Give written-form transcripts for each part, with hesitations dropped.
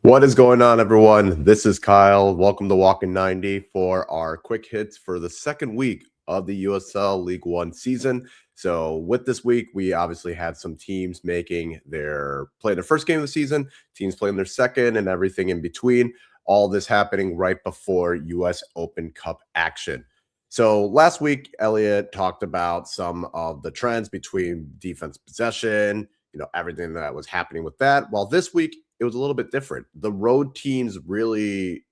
What is going on, everyone? This is Kyle. Welcome to Walking 90 for our quick hits for the second week of the USL League One season. So, with this week, we obviously had some teams playing their first game of the season, teams playing their second, and everything in between. All this happening right before US Open Cup action. So, last week, Elliot talked about some of the trends between defense possession, everything that was happening with that. While this week, it was a little bit different. The road teams really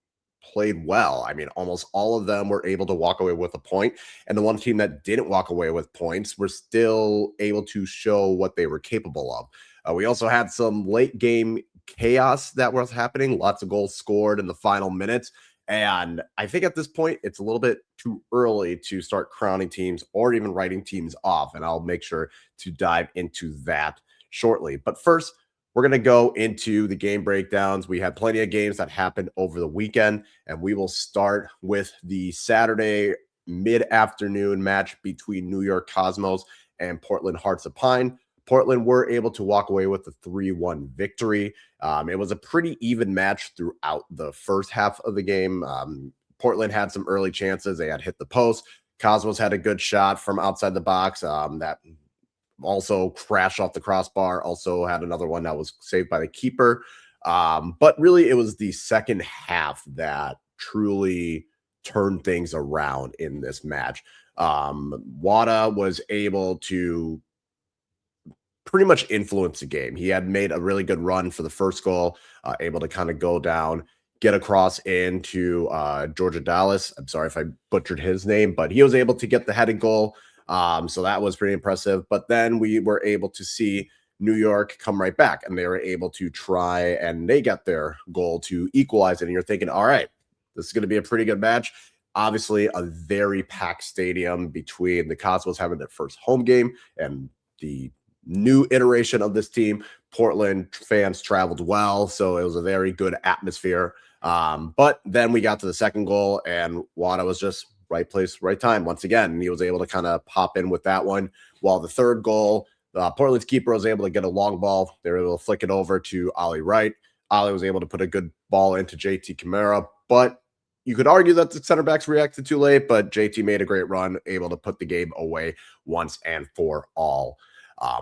played well. I mean, almost all of them were able to walk away with a point, and the one team that didn't walk away with points were still able to show what they were capable of. We also had some late game chaos that was happening, lots of goals scored in the final minutes. And I think at this point, it's a little bit too early to start crowning teams or even writing teams off. And I'll make sure to dive into that shortly. But first, we're going to go into the game breakdowns. We had plenty of games that happened over the weekend, and we will start with the Saturday mid-afternoon match between New York Cosmos and Portland Hearts of Pine. Portland were able to walk away with a 3-1 victory. It was a pretty even match throughout the first half of the game. Portland had some early chances. They had hit the post. Cosmos had a good shot from outside the box that also crashed off the crossbar, also had another one that was saved by the keeper. But really, it was the second half that truly turned things around in this match. Wada was able to pretty much influence the game. He had made a really good run for the first goal, able to kind of go down, get across into Georgia Dallas. I'm sorry if I butchered his name, but he was able to get the headed goal. So that was pretty impressive. But then we were able to see New York come right back, and they were able to try, and they got their goal to equalize it. And you're thinking, all right, this is going to be a pretty good match. Obviously, a very packed stadium between the Cosmos having their first home game and the new iteration of this team. Portland fans traveled well, so it was a very good atmosphere. But then we got to the second goal, and Wada was just right place, right time once again. And he was able to kind of pop in with that one. While the third goal, Portland's keeper was able to get a long ball. They were able to flick it over to Ollie Wright. Ollie was able to put a good ball into JT Camara, but you could argue that the center backs reacted too late, but JT made a great run, able to put the game away once and for all.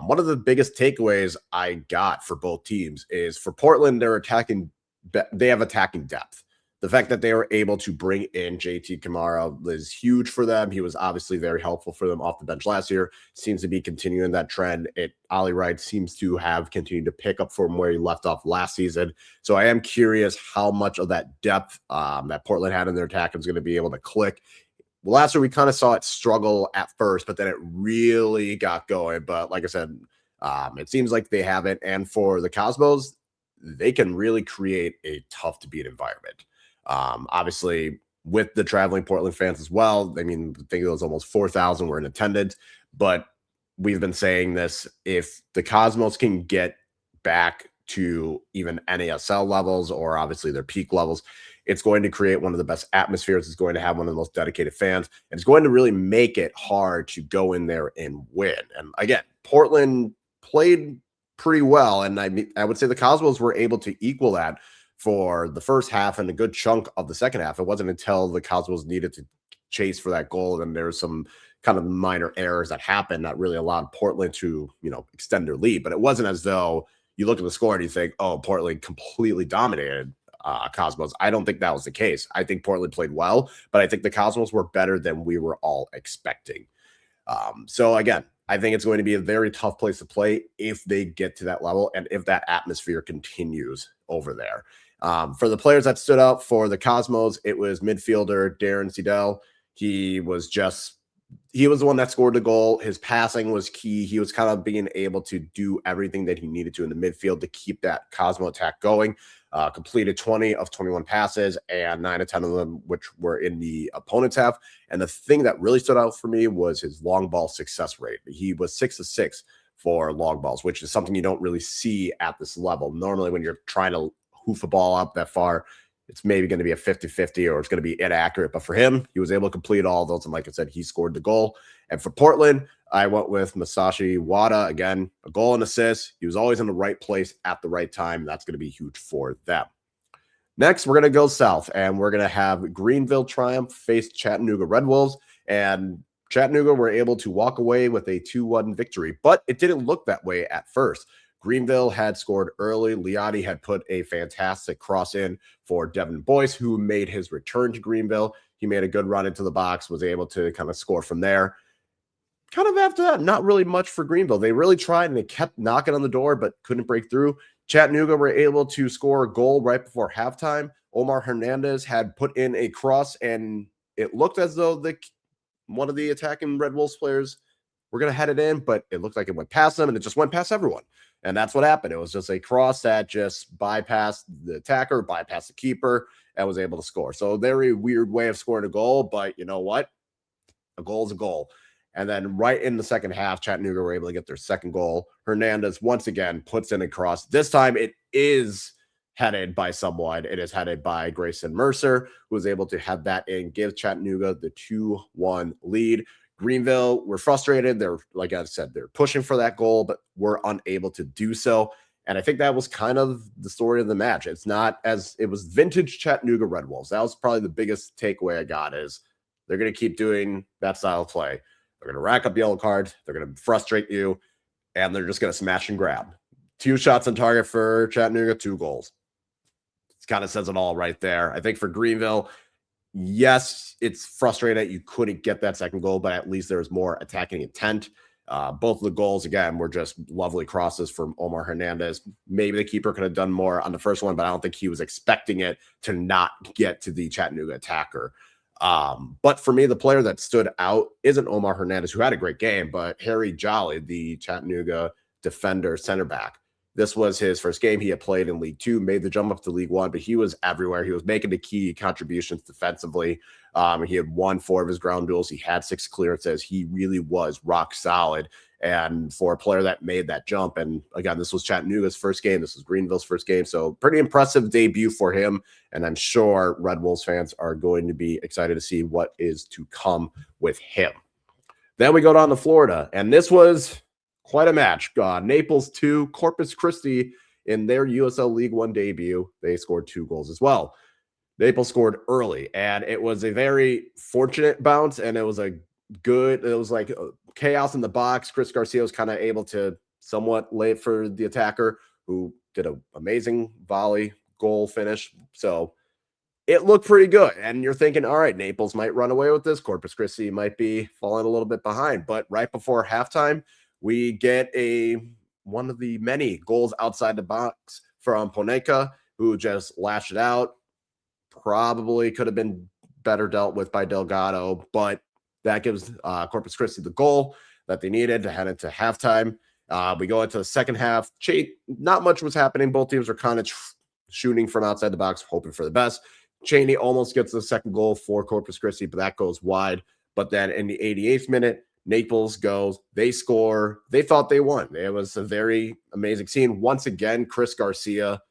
One of the biggest takeaways I got for both teams is for Portland, they have attacking depth. The fact that they were able to bring in JT Camara is huge for them. He was obviously very helpful for them off the bench last year. Seems to be continuing that trend. Ollie Wright seems to have continued to pick up from where he left off last season. So I am curious how much of that depth that Portland had in their attack is going to be able to click. Last year, we kind of saw it struggle at first, but then it really got going. But like I said, it seems like they have it. And for the Cosmos, they can really create a tough to beat environment. Obviously, with the traveling Portland fans as well. I mean, I think it was almost 4,000 were in attendance, but we've been saying this. If the Cosmos can get back to even NASL levels or obviously their peak levels, it's going to create one of the best atmospheres. It's going to have one of the most dedicated fans. And it's going to really make it hard to go in there and win. And again, Portland played pretty well. And I would say the Cosmos were able to equal that for the first half and a good chunk of the second half. It wasn't until the Cosmos needed to chase for that goal, and there's some kind of minor errors that happened that really allowed Portland to, extend their lead. But it wasn't as though you look at the score and you think, oh, Portland completely dominated Cosmos. I don't think that was the case. I think Portland played well, but I think the Cosmos were better than we were all expecting. So again, I think it's going to be a very tough place to play if they get to that level and if that atmosphere continues over there. For the players that stood out for the Cosmos, it was midfielder Darren Seidel. He was the one that scored the goal. His passing was key. He was kind of being able to do everything that he needed to in the midfield to keep that Cosmo attack going. Completed 20 of 21 passes, and 9 of 10 of them, which were in the opponent's half. And the thing that really stood out for me was his long ball success rate. He was 6 of 6 for long balls, which is something you don't really see at this level. Normally, when you're trying to hoof a ball up that far, it's maybe going to be a 50-50 or it's going to be inaccurate. But for him, he was able to complete all those. And like I said, he scored the goal. And for Portland, I went with Masashi Wada. Again, a goal and assist. He was always in the right place at the right time. That's going to be huge for them. Next, we're going to go south, and we're going to have Greenville Triumph face Chattanooga Red Wolves. And Chattanooga were able to walk away with a 2-1 victory, but it didn't look that way at first. Greenville had scored early. Liotti had put a fantastic cross in for Devin Boyce, who made his return to Greenville. He made a good run into the box, was able to kind of score from there. Kind of after that, not really much for Greenville. They really tried and they kept knocking on the door, but couldn't break through. Chattanooga were able to score a goal right before halftime. Omar Hernandez had put in a cross, and it looked as though one of the attacking Red Wolves players were going to head it in, but it looked like it went past them, and it just went past everyone. And that's what happened. It was just a cross that just bypassed the attacker, bypassed the keeper, and was able to score. So a very weird way of scoring a goal, but you know what? A goal is a goal. And then right in the second half, Chattanooga were able to get their second goal. Hernandez once again puts in a cross. This time it is headed by someone. It is headed by Grayson Mercer, who was able to have that in, give Chattanooga the 2-1 lead. Greenville were frustrated. They're, like I said, they're pushing for that goal, but were unable to do so. And I think that was kind of the story of the match. It's not as it was vintage Chattanooga Red Wolves. That was probably the biggest takeaway I got is they're going to keep doing that style of play. They're going to rack up yellow cards. They're going to frustrate you, and they're just going to smash and grab. 2 shots on target for Chattanooga, 2 goals. It kind of says it all right there. I think for Greenville, yes, it's frustrating that you couldn't get that second goal, but at least there was more attacking intent. Both of the goals, again, were just lovely crosses from Omar Hernandez. Maybe the keeper could have done more on the first one, but I don't think he was expecting it to not get to the Chattanooga attacker. But for me, the player that stood out isn't Omar Hernandez, who had a great game, but Harry Jolly, the Chattanooga defender center back. This was his first game. He had played in League Two, made the jump up to League One, but he was everywhere. He was making the key contributions defensively. He had won 4 of his ground duels. He had 6 clearances. He really was rock solid. And for a player that made that jump, and again, this was Chattanooga's first game. This was Greenville's first game. So pretty impressive debut for him. And I'm sure Red Wolves fans are going to be excited to see what is to come with him. Then we go down to Florida, and this was quite a match. Naples 2, Corpus Christi in their USL League One debut. They scored 2 goals as well. Naples scored early, and it was a very fortunate bounce, and it was like chaos in the box. Chris Garcia was kind of able to somewhat lay it for the attacker, who did an amazing volley goal finish. So it looked pretty good. And you're thinking, all right, Naples might run away with this. Corpus Christi might be falling a little bit behind. But right before halftime, we get one of the many goals outside the box from Poneka, who just lashed it out. Probably could have been better dealt with by Delgado, but that gives Corpus Christi the goal that they needed to head into halftime. We go into the second half. Not much was happening. Both teams were kind of shooting from outside the box, hoping for the best. Cheney almost gets the second goal for Corpus Christi, but that goes wide. But then in the 88th minute, Naples goes. They score. They thought they won. It was a very amazing scene. Once again, Chris Garcia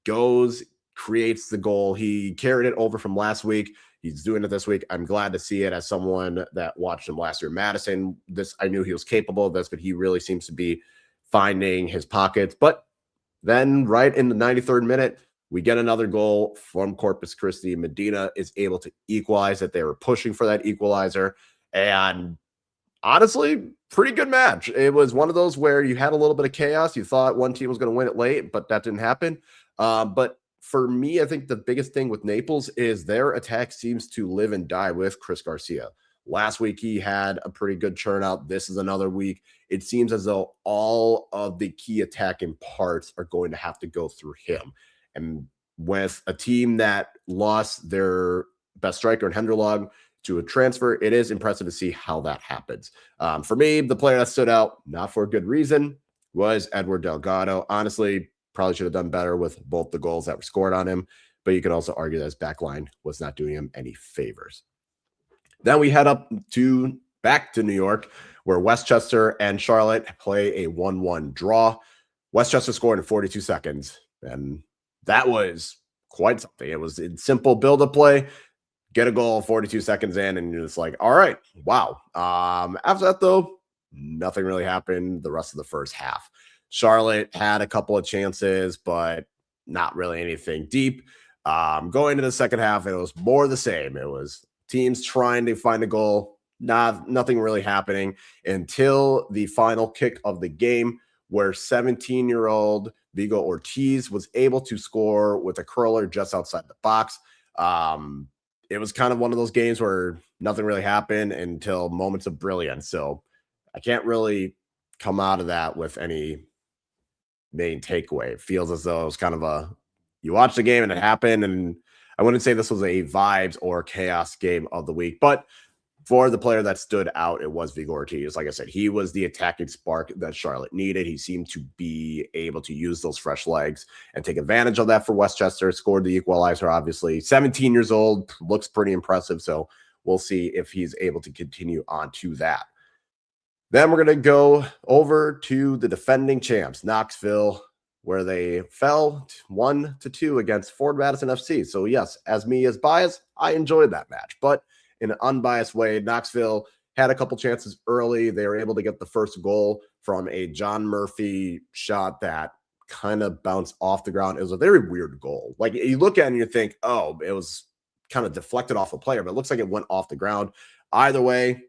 goes, creates the goal. He carried it over from last week. He's doing it this week. I'm glad to see it as someone that watched him last year. Madison, I knew he was capable of this, but he really seems to be finding his pockets. But then right in the 93rd minute, we get another goal from Corpus Christi. Medina is able to equalize it. They were pushing for that equalizer. And honestly, pretty good match. It was one of those where you had a little bit of chaos. You thought one team was going to win it late, but that didn't happen. But for me, I think the biggest thing with Naples is their attack seems to live and die with Chris Garcia. Last week, he had a pretty good churn out. This is another week. It seems as though all of the key attacking parts are going to have to go through him. And with a team that lost their best striker in Henderlog to a transfer, it is impressive to see how that happens. For me, the player that stood out, not for a good reason, was Edward Delgado. Honestly, probably should have done better with both the goals that were scored on him, but you could also argue that his back line was not doing him any favors. Then we head back to New York, where Westchester and Charlotte play a 1-1 draw. Westchester scored in 42 seconds, and that was quite something. It was a simple build-up play, get a goal 42 seconds in, and you're just like, all right, wow. After that, though, nothing really happened the rest of the first half. Charlotte had a couple of chances, but not really anything deep. Going into the second half, it was more the same. It was teams trying to find a goal, nothing really happening until the final kick of the game, where 17-year-old Vigo Ortiz was able to score with a curler just outside the box. It was kind of one of those games where nothing really happened until moments of brilliance. So I can't really come out of that with any main takeaway. It feels as though it was kind of a you watch the game and it happened, and I wouldn't say this was a vibes or chaos game of the week, but for the player that stood out, it was Vigo Ortiz. Like I said, he was the attacking spark that Charlotte needed. He seemed to be able to use those fresh legs and take advantage of that for Westchester. Scored the equalizer, obviously. 17 years old, looks pretty impressive. So we'll see if he's able to continue on to that. Then we're going to go over to the defending champs, Knoxville, where they fell 1-2 against Ford Madison FC. So yes, as me as biased, I enjoyed that match. But in an unbiased way, Knoxville had a couple chances early. They were able to get the first goal from a John Murphy shot that kind of bounced off the ground. It was a very weird goal. Like you look at it and you think, oh, it was kind of deflected off a player, but it looks like it went off the ground. Either way,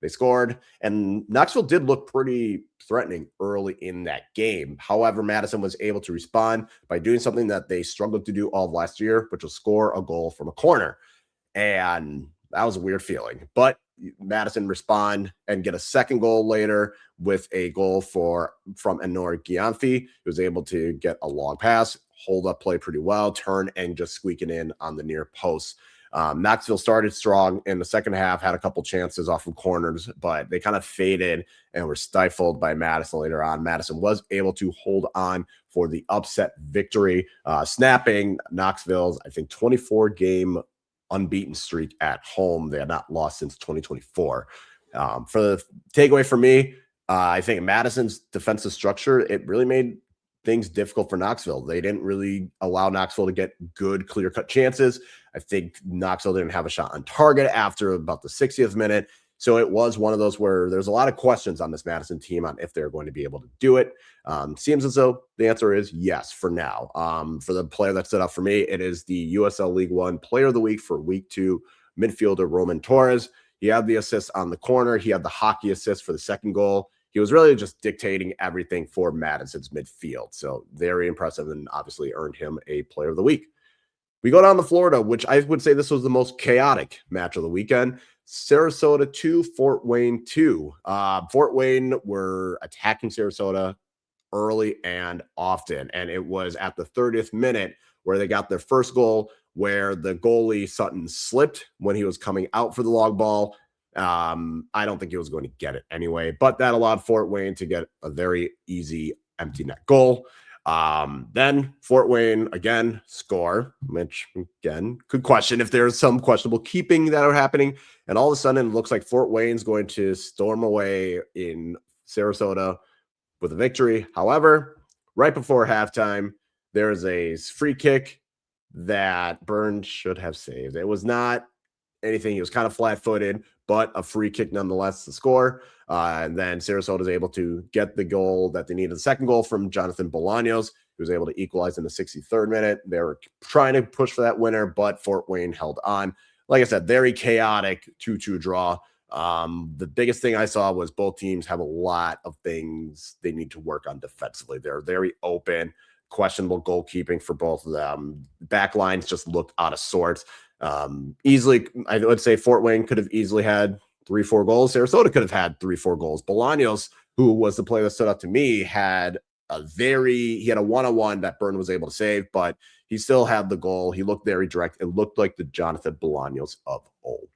they scored, and Knoxville did look pretty threatening early in that game. However, Madison was able to respond by doing something that they struggled to do all of last year, which was score a goal from a corner. And that was a weird feeling. But Madison respond and get a second goal later with a goal from Enor Gianfi. He was able to get a long pass, hold up play pretty well, turn and just squeak it in on the near post. Knoxville started strong in the second half, had a couple chances off of corners, but they kind of faded and were stifled by Madison later on. Madison was able to hold on for the upset victory, snapping Knoxville's, I think, 24-game unbeaten streak at home. They had not lost since 2024. For the takeaway for me, I think Madison's defensive structure, it really made things difficult for Knoxville. They didn't really allow Knoxville to get good, clear-cut chances. I think Knoxville didn't have a shot on target after about the 60th minute. So it was one of those where there's a lot of questions on this Madison team on if they're going to be able to do it. Seems as though the answer is yes for now. For the player that stood out for me, it is the USL League One Player of the Week for Week 2, midfielder Roman Torres. He had the assist on the corner. He had the hockey assist for the second goal. He was really just dictating everything for Madison's midfield. So very impressive, and obviously earned him a Player of the Week. We go down to Florida, which I would say this was the most chaotic match of the weekend. Sarasota 2, Fort Wayne 2. Fort Wayne were attacking Sarasota early and often, and it was at the 30th minute where they got their first goal, where the goalie Sutton slipped when he was coming out for the long ball. I don't think he was going to get it anyway, but that allowed Fort Wayne to get a very easy empty net goal. Then Fort Wayne again score, which again could question if there's some questionable keeping that are happening. And all of a sudden, it looks like Fort Wayne's going to storm away in Sarasota with a victory. However, right before halftime, there's a free kick that Burns should have saved. It was not anything. He was kind of flat-footed, but a free kick nonetheless to score. And then Sarasota is able to get the goal that they needed. The second goal from Jonathan Bolaños, who was able to equalize in the 63rd minute. They were trying to push for that winner, but Fort Wayne held on. Like I said, very chaotic 2-2 draw. The biggest thing I saw was both teams have a lot of things they need to work on defensively. They're very open, questionable goalkeeping for both of them. Back lines just looked out of sorts. Easily, I would say Fort Wayne could have easily had 3-4 goals. Sarasota could have had 3-4 goals. Bolaños, who was the player that stood out to me, had a one-on-one that Burn was able to save, but he still had the goal. He looked very direct. It looked like the Jonathan Bolaños of old.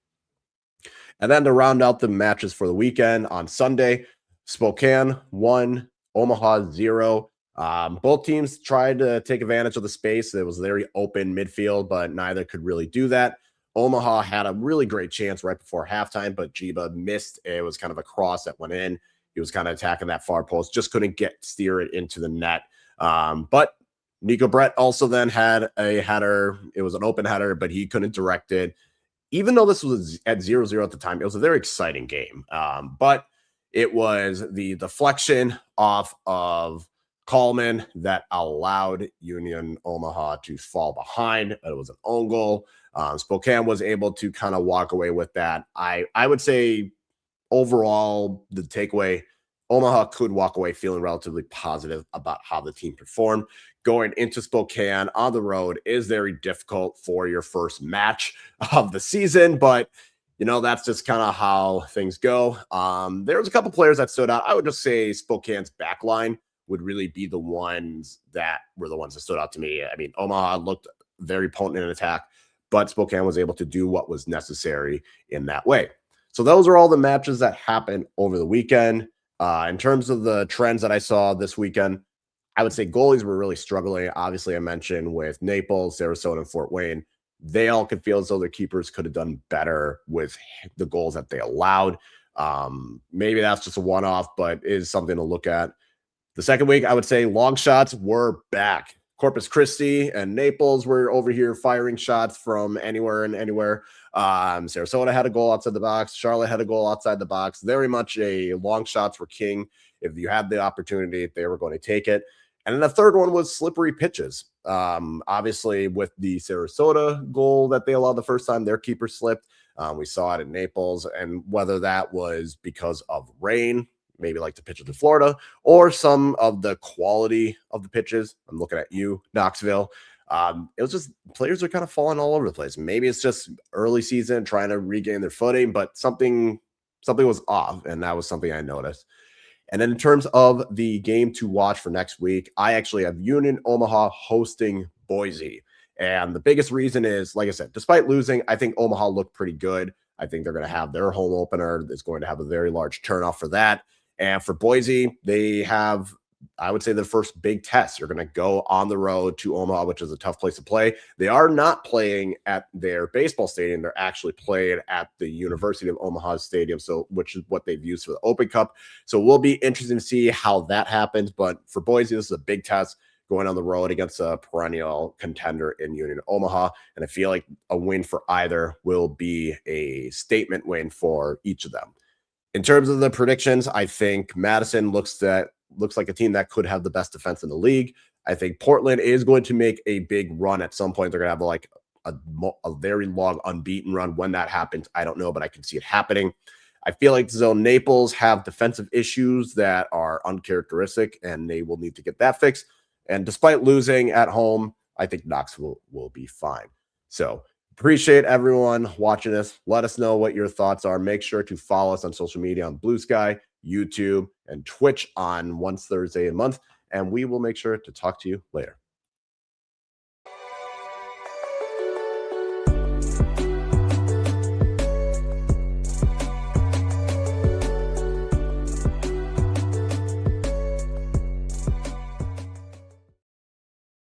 And then to round out the matches for the weekend on Sunday, Spokane 1, Omaha 0. Both teams tried to take advantage of the space. It was very open midfield, but neither could really do that. Omaha had a really great chance right before halftime, but Jiba missed. It was kind of a cross that went in. He was kind of attacking that far post, just couldn't steer it into the net. But Nico Brett also then had a header. It was an open header, but he couldn't direct it. Even though this was at 0-0 at the time, it was a very exciting game. But it was the deflection off of Coleman that allowed Union Omaha to fall behind. It was an own goal. Spokane was able to kind of walk away with that. I would say overall, the takeaway, Omaha could walk away feeling relatively positive about how the team performed. Going into Spokane on the road is very difficult for your first match of the season, but that's just kind of how things go. There was a couple players that stood out. I would just say Spokane's back line would really be the ones that were the ones that stood out to me. I mean, Omaha looked very potent in attack, but Spokane was able to do what was necessary in that way. So those are all the matches that happened over the weekend. In terms of the trends that I saw this weekend, I would say goalies were really struggling. Obviously, I mentioned with Naples, Sarasota, and Fort Wayne, they all could feel as though their keepers could have done better with the goals that they allowed. Maybe that's just a one-off, but is something to look at. The second week, I would say long shots were back. Corpus Christi and Naples were over here firing shots from anywhere and anywhere. Sarasota had a goal outside the box. Charlotte had a goal outside the box. Very much a long shots were king. If you had the opportunity, they were going to take it. And then the third one was slippery pitches. Obviously, with the Sarasota goal that they allowed the first time, their keeper slipped. We saw it in Naples. And whether that was because of rain, maybe like the pitches in Florida, or some of the quality of the pitches. I'm looking at you, Knoxville. It was just players are kind of falling all over the place. Maybe it's just early season trying to regain their footing, but something was off, and that was something I noticed. And then in terms of the game to watch for next week, I actually have Union Omaha hosting Boise. And the biggest reason is, like I said, despite losing, I think Omaha looked pretty good. I think they're going to have their home opener. It's going to have a very large turnout for that. And for Boise, they have, I would say, the first big test. You're going to go on the road to Omaha, which is a tough place to play. They are not playing at their baseball stadium. They're actually playing at the University of Omaha Stadium, which is what they've used for the Open Cup. So it will be interesting to see how that happens. But for Boise, this is a big test going on the road against a perennial contender in Union Omaha. And I feel like a win for either will be a statement win for each of them. In terms of the predictions, I think Madison looks like a team that could have the best defense in the league. I think Portland is going to make a big run at some point. They're going to have like a very long unbeaten run. When that happens, I don't know, but I can see it happening. I feel like Zone Naples have defensive issues that are uncharacteristic, and they will need to get that fixed. And despite losing at home, I think Knoxville will be fine. So appreciate everyone watching this. Let us know what your thoughts are. Make sure to follow us on social media on Blue Sky, YouTube, and Twitch on once Thursday a month. And we will make sure to talk to you later.